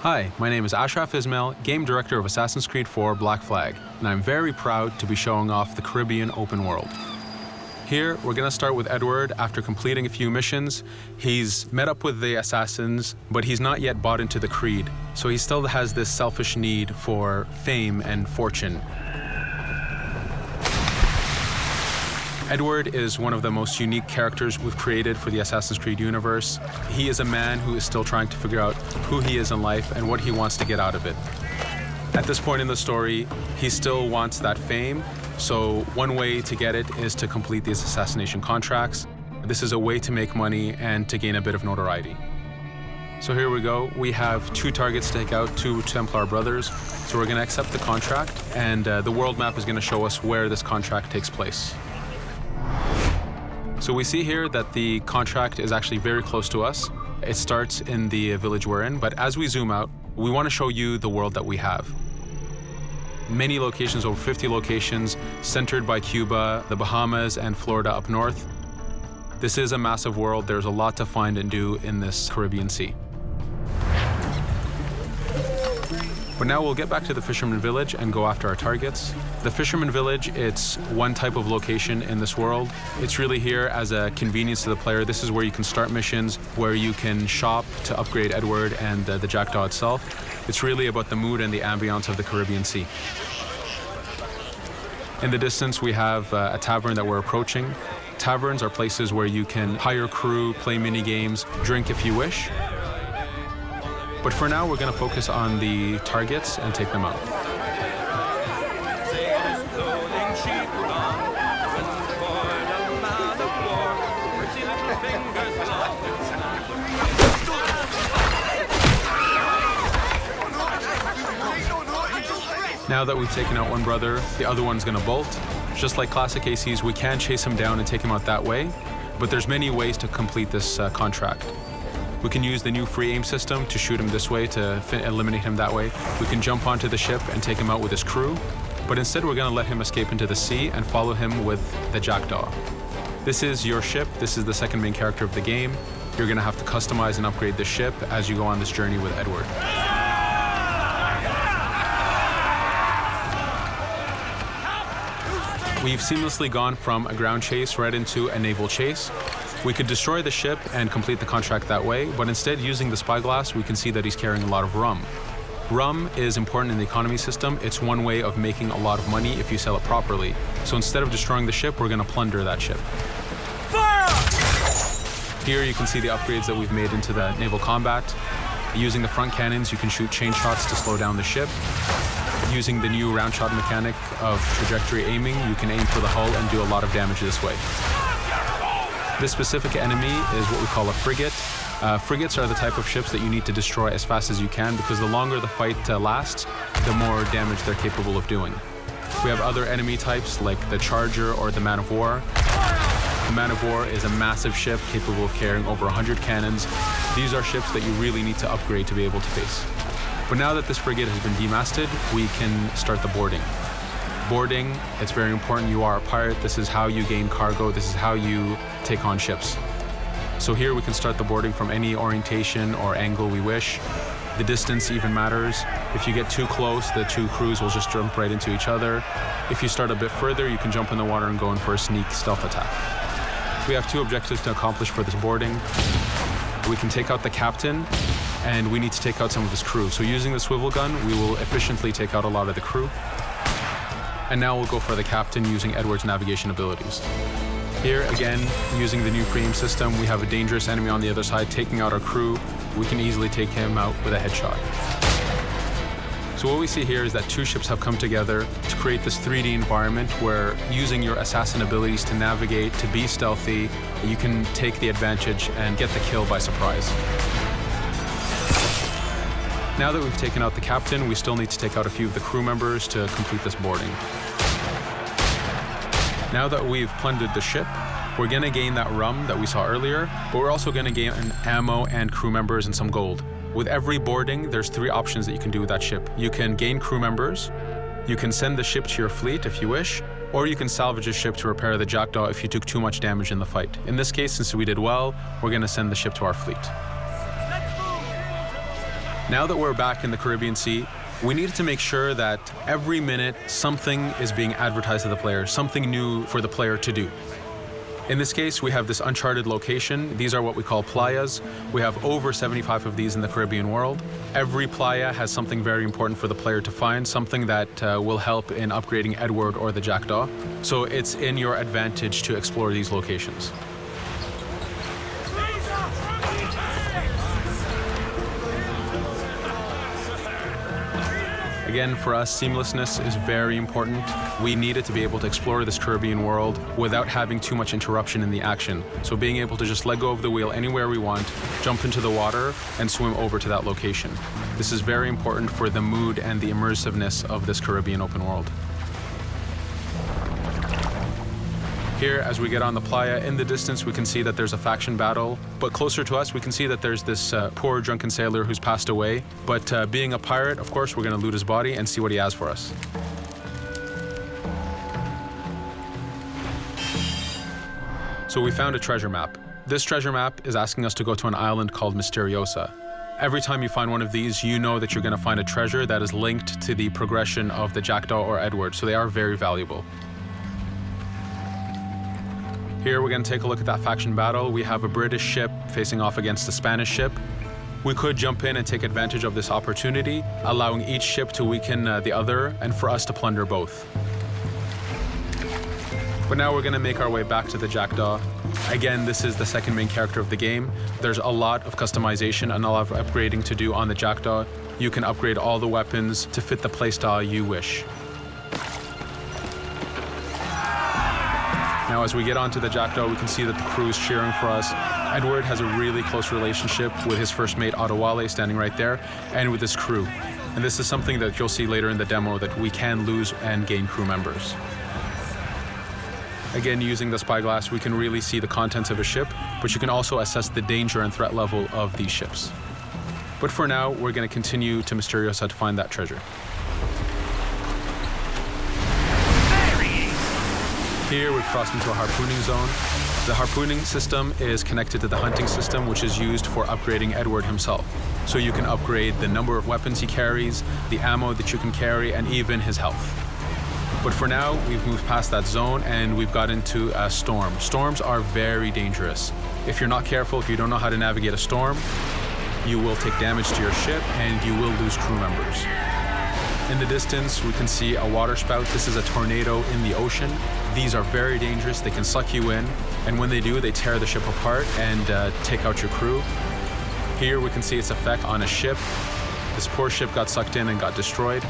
Hi, my name is Ashraf Ismail, Game Director of Assassin's Creed 4 Black Flag, and I'm very proud to be showing off the Caribbean open world. Here, we're going to start with Edward. After completing a few missions, he's met up with the assassins, but he's not yet bought into the creed, so he still has this selfish need for fame and fortune. Edward is one of the most unique characters we've created for the Assassin's Creed universe. He is a man who is still trying to figure out who he is in life and what he wants to get out of it. At this point in the story, he still wants that fame, so one way to get it is to complete these assassination contracts. This is a way to make money and to gain a bit of notoriety. So here we go. We have 2 targets to take out, 2 Templar brothers. So we're going to accept the contract, and the world map is going to show us where this contract takes place. So we see here that the contract is actually very close to us. It starts in the village we're in, but as we zoom out, we want to show you the world that we have. Many locations, over 50 locations, centered by Cuba, the Bahamas, and Florida up north. This is a massive world. There's a lot to find and do in this Caribbean Sea. But now we'll get back to the Fisherman Village and go after our targets. The Fisherman Village, it's one type of location in this world. It's really here as a convenience to the player. This is where you can start missions, where you can shop to upgrade Edward and the Jackdaw itself. It's really about the mood and the ambiance of the Caribbean Sea. In the distance, we have a tavern that we're approaching. Taverns are places where you can hire crew, play mini games, drink if you wish. But for now, we're going to focus on the targets and take them out. Now that we've taken out one brother, the other one's going to bolt. Just like classic ACs, we can chase him down and take him out that way, but there's many ways to complete this contract. We can use the new free aim system to shoot him this way, to eliminate him that way. We can jump onto the ship and take him out with his crew, but instead we're going to let him escape into the sea and follow him with the Jackdaw. This is your ship. This is the second main character of the game. You're going to have to customize and upgrade the ship as you go on this journey with Edward. We've seamlessly gone from a ground chase right into a naval chase. We could destroy the ship and complete the contract that way, but instead, using the spyglass, we can see that he's carrying a lot of rum. Rum is important in the economy system. It's one way of making a lot of money if you sell it properly. So instead of destroying the ship, we're going to plunder that ship. Fire! Here you can see the upgrades that we've made into the naval combat. Using the front cannons, you can shoot chain shots to slow down the ship. Using the new round shot mechanic of trajectory aiming, you can aim for the hull and do a lot of damage this way. This specific enemy is what we call a frigate. Frigates are the type of ships that you need to destroy as fast as you can, because the longer the fight lasts, the more damage they're capable of doing. We have other enemy types like the Charger or the Man of War. The Man of War is a massive ship capable of carrying over 100 cannons. These are ships that you really need to upgrade to be able to face. But now that this frigate has been demasted, we can start the boarding. Boarding, it's very important. You are a pirate. This is how you gain cargo. This is how you take on ships. So here we can start the boarding from any orientation or angle we wish. The distance even matters. If you get too close, the 2 crews will just jump right into each other. If you start a bit further, you can jump in the water and go in for a sneak stealth attack. We have 2 objectives to accomplish for this boarding. We can take out the captain, and we need to take out some of his crew. So using the swivel gun, we will efficiently take out a lot of the crew. And now we'll go for the captain using Edward's navigation abilities. Here, again, using the new free aim system, we have a dangerous enemy on the other side taking out our crew. We can easily take him out with a headshot. So what we see here is that 2 ships have come together to create this 3D environment where, using your assassin abilities to navigate, to be stealthy, you can take the advantage and get the kill by surprise. Now that we've taken out the captain, we still need to take out a few of the crew members to complete this boarding. Now that we've plundered the ship, we're going to gain that rum that we saw earlier, but we're also going to gain ammo and crew members and some gold. With every boarding, there's 3 options that you can do with that ship. You can gain crew members, you can send the ship to your fleet if you wish, or you can salvage a ship to repair the Jackdaw if you took too much damage in the fight. In this case, since we did well, we're going to send the ship to our fleet. Now that we're back in the Caribbean Sea, we needed to make sure that every minute something is being advertised to the player, something new for the player to do. In this case, we have this uncharted location. These are what we call playas. We have over 75 of these in the Caribbean world. Every playa has something very important for the player to find, something that will help in upgrading Edward or the Jackdaw. So it's in your advantage to explore these locations. Again, for us, seamlessness is very important. We needed to be able to explore this Caribbean world without having too much interruption in the action. So being able to just let go of the wheel anywhere we want, jump into the water, and swim over to that location. This is very important for the mood and the immersiveness of this Caribbean open world. Here, as we get on the playa, in the distance we can see that there's a faction battle, but closer to us we can see that there's this poor drunken sailor who's passed away. But being a pirate, of course, we're going to loot his body and see what he has for us. So we found a treasure map. This treasure map is asking us to go to an island called Misteriosa. Every time you find one of these, you know that you're going to find a treasure that is linked to the progression of the Jackdaw or Edward, so they are very valuable. Here we're going to take a look at that faction battle. We have a British ship facing off against a Spanish ship. We could jump in and take advantage of this opportunity, allowing each ship to weaken the other and for us to plunder both. But now we're going to make our way back to the Jackdaw. Again, this is the second main character of the game. There's a lot of customization and a lot of upgrading to do on the Jackdaw. You can upgrade all the weapons to fit the playstyle you wish. Now, as we get onto the Jackdaw, we can see that the crew is cheering for us. Edward has a really close relationship with his first mate, Adewale, standing right there, and with his crew. And this is something that you'll see later in the demo, that we can lose and gain crew members. Again, using the spyglass, we can really see the contents of a ship, but you can also assess the danger and threat level of these ships. But for now, we're going to continue to Misteriosa to find that treasure. Here we've crossed into a harpooning zone. The harpooning system is connected to the hunting system, which is used for upgrading Edward himself. So you can upgrade the number of weapons he carries, the ammo that you can carry, and even his health. But for now, we've moved past that zone and we've got into a storm. Storms are very dangerous. If you're not careful, if you don't know how to navigate a storm, you will take damage to your ship and you will lose crew members. In the distance, we can see a water spout. This is a tornado in the ocean. These are very dangerous. They can suck you in, and when they do, they tear the ship apart and take out your crew. Here we can see its effect on a ship. This poor ship got sucked in and got destroyed.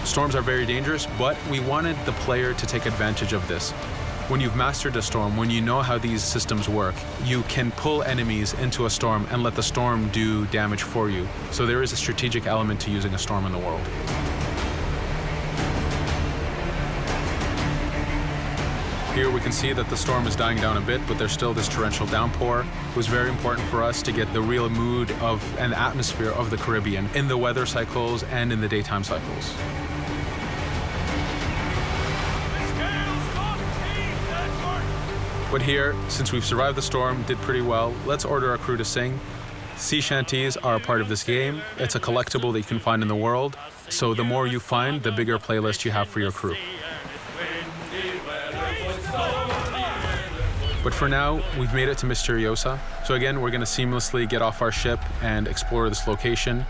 Storms are very dangerous, but we wanted the player to take advantage of this. When you've mastered a storm, when you know how these systems work, you can pull enemies into a storm and let the storm do damage for you. So there is a strategic element to using a storm in the world. Here we can see that the storm is dying down a bit, but there's still this torrential downpour. It was very important for us to get the real mood of and atmosphere of the Caribbean in the weather cycles and in the daytime cycles. But here, since we've survived the storm, did pretty well, let's order our crew to sing. Sea shanties are a part of this game. It's a collectible that you can find in the world. So the more you find, the bigger playlist you have for your crew. But for now, we've made it to Misteriosa. So again, we're going to seamlessly get off our ship and explore this location.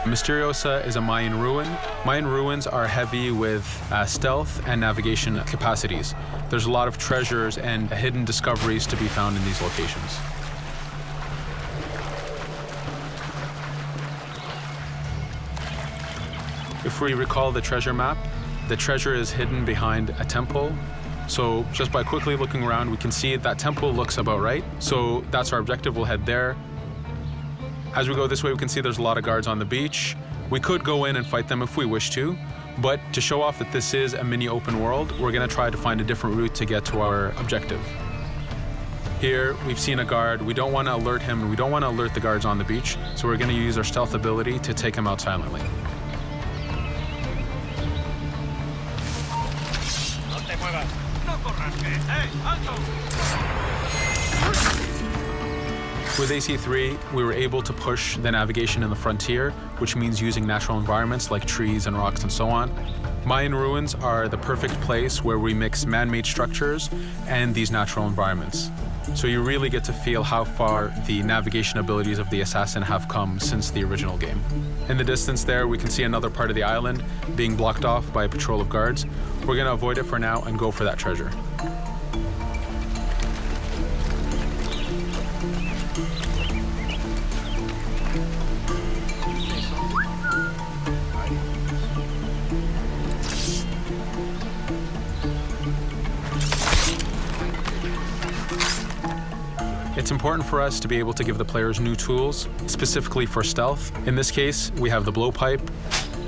Misteriosa is a Mayan ruin. Mayan ruins are heavy with stealth and navigation capacities. There's a lot of treasures and hidden discoveries to be found in these locations. If we recall the treasure map, the treasure is hidden behind a temple. So just by quickly looking around, we can see that temple looks about right. So that's our objective. We'll head there. As we go this way, we can see there's a lot of guards on the beach. We could go in and fight them if we wish to, but to show off that this is a mini open world, we're going to try to find a different route to get to our objective. Here, we've seen a guard. We don't want to alert him, and we don't want to alert the guards on the beach, so we're going to use our stealth ability to take him out silently. With AC3, we were able to push the navigation in the frontier, which means using natural environments like trees and rocks and so on. Mayan ruins are the perfect place where we mix man-made structures and these natural environments. So you really get to feel how far the navigation abilities of the assassin have come since the original game. In the distance there, we can see another part of the island being blocked off by a patrol of guards. We're going to avoid it for now and go for that treasure. It's important for us to be able to give the players new tools, specifically for stealth. In this case, we have the blowpipe.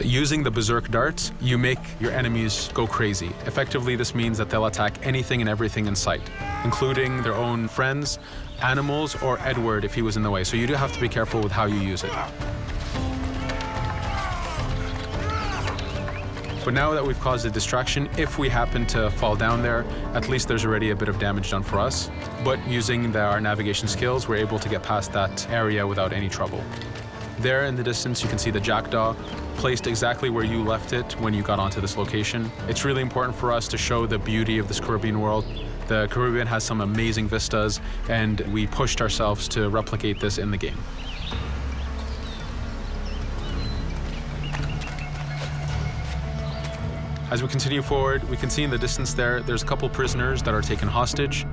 Using the berserk darts, you make your enemies go crazy. Effectively, this means that they'll attack anything and everything in sight, including their own friends, animals, or Edward if he was in the way. So you do have to be careful with how you use it. But now that we've caused a distraction, if we happen to fall down there, at least there's already a bit of damage done for us. But using our navigation skills, we're able to get past that area without any trouble. There in the distance, you can see the jackdaw placed exactly where you left it when you got onto this location. It's really important for us to show the beauty of this Caribbean world. The Caribbean has some amazing vistas, and we pushed ourselves to replicate this in the game. As we continue forward, we can see in the distance there's a couple prisoners that are taken hostage.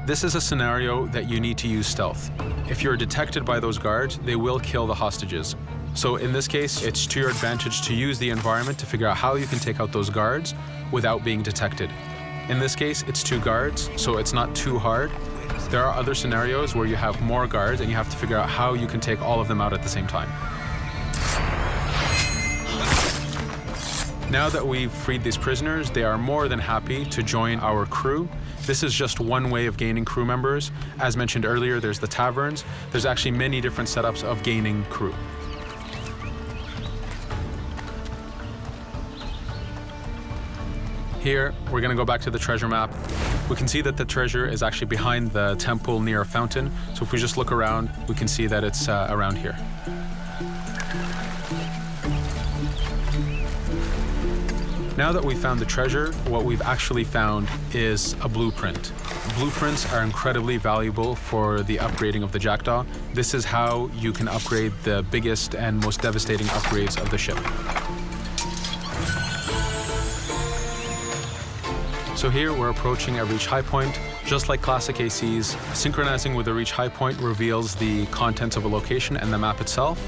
This is a scenario that you need to use stealth. If you're detected by those guards, they will kill the hostages. So in this case, it's to your advantage to use the environment to figure out how you can take out those guards without being detected. In this case, it's 2 guards, so it's not too hard. There are other scenarios where you have more guards and you have to figure out how you can take all of them out at the same time. Now that we've freed these prisoners, they are more than happy to join our crew. This is just one way of gaining crew members. As mentioned earlier, there's the taverns. There's actually many different setups of gaining crew. Here, we're going to go back to the treasure map. We can see that the treasure is actually behind the temple near a fountain. So if we just look around, we can see that it's around here. Now that we've found the treasure, what we've actually found is a blueprint. Blueprints are incredibly valuable for the upgrading of the jackdaw. This is how you can upgrade the biggest and most devastating upgrades of the ship. So here we're approaching a reach high point. Just like classic ACs, synchronizing with a reach high point reveals the contents of a location and the map itself.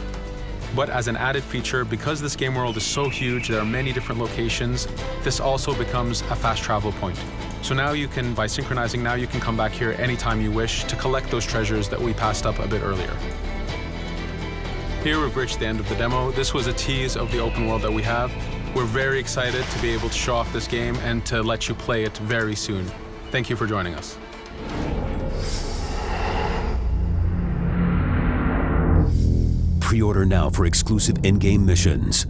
But as an added feature, because this game world is so huge, there are many different locations, this also becomes a fast travel point. So now you can, by synchronizing, now you can come back here anytime you wish to collect those treasures that we passed up a bit earlier. Here we've reached the end of the demo. This was a tease of the open world that we have. We're very excited to be able to show off this game and to let you play it very soon. Thank you for joining us. Pre-order now for exclusive in-game missions.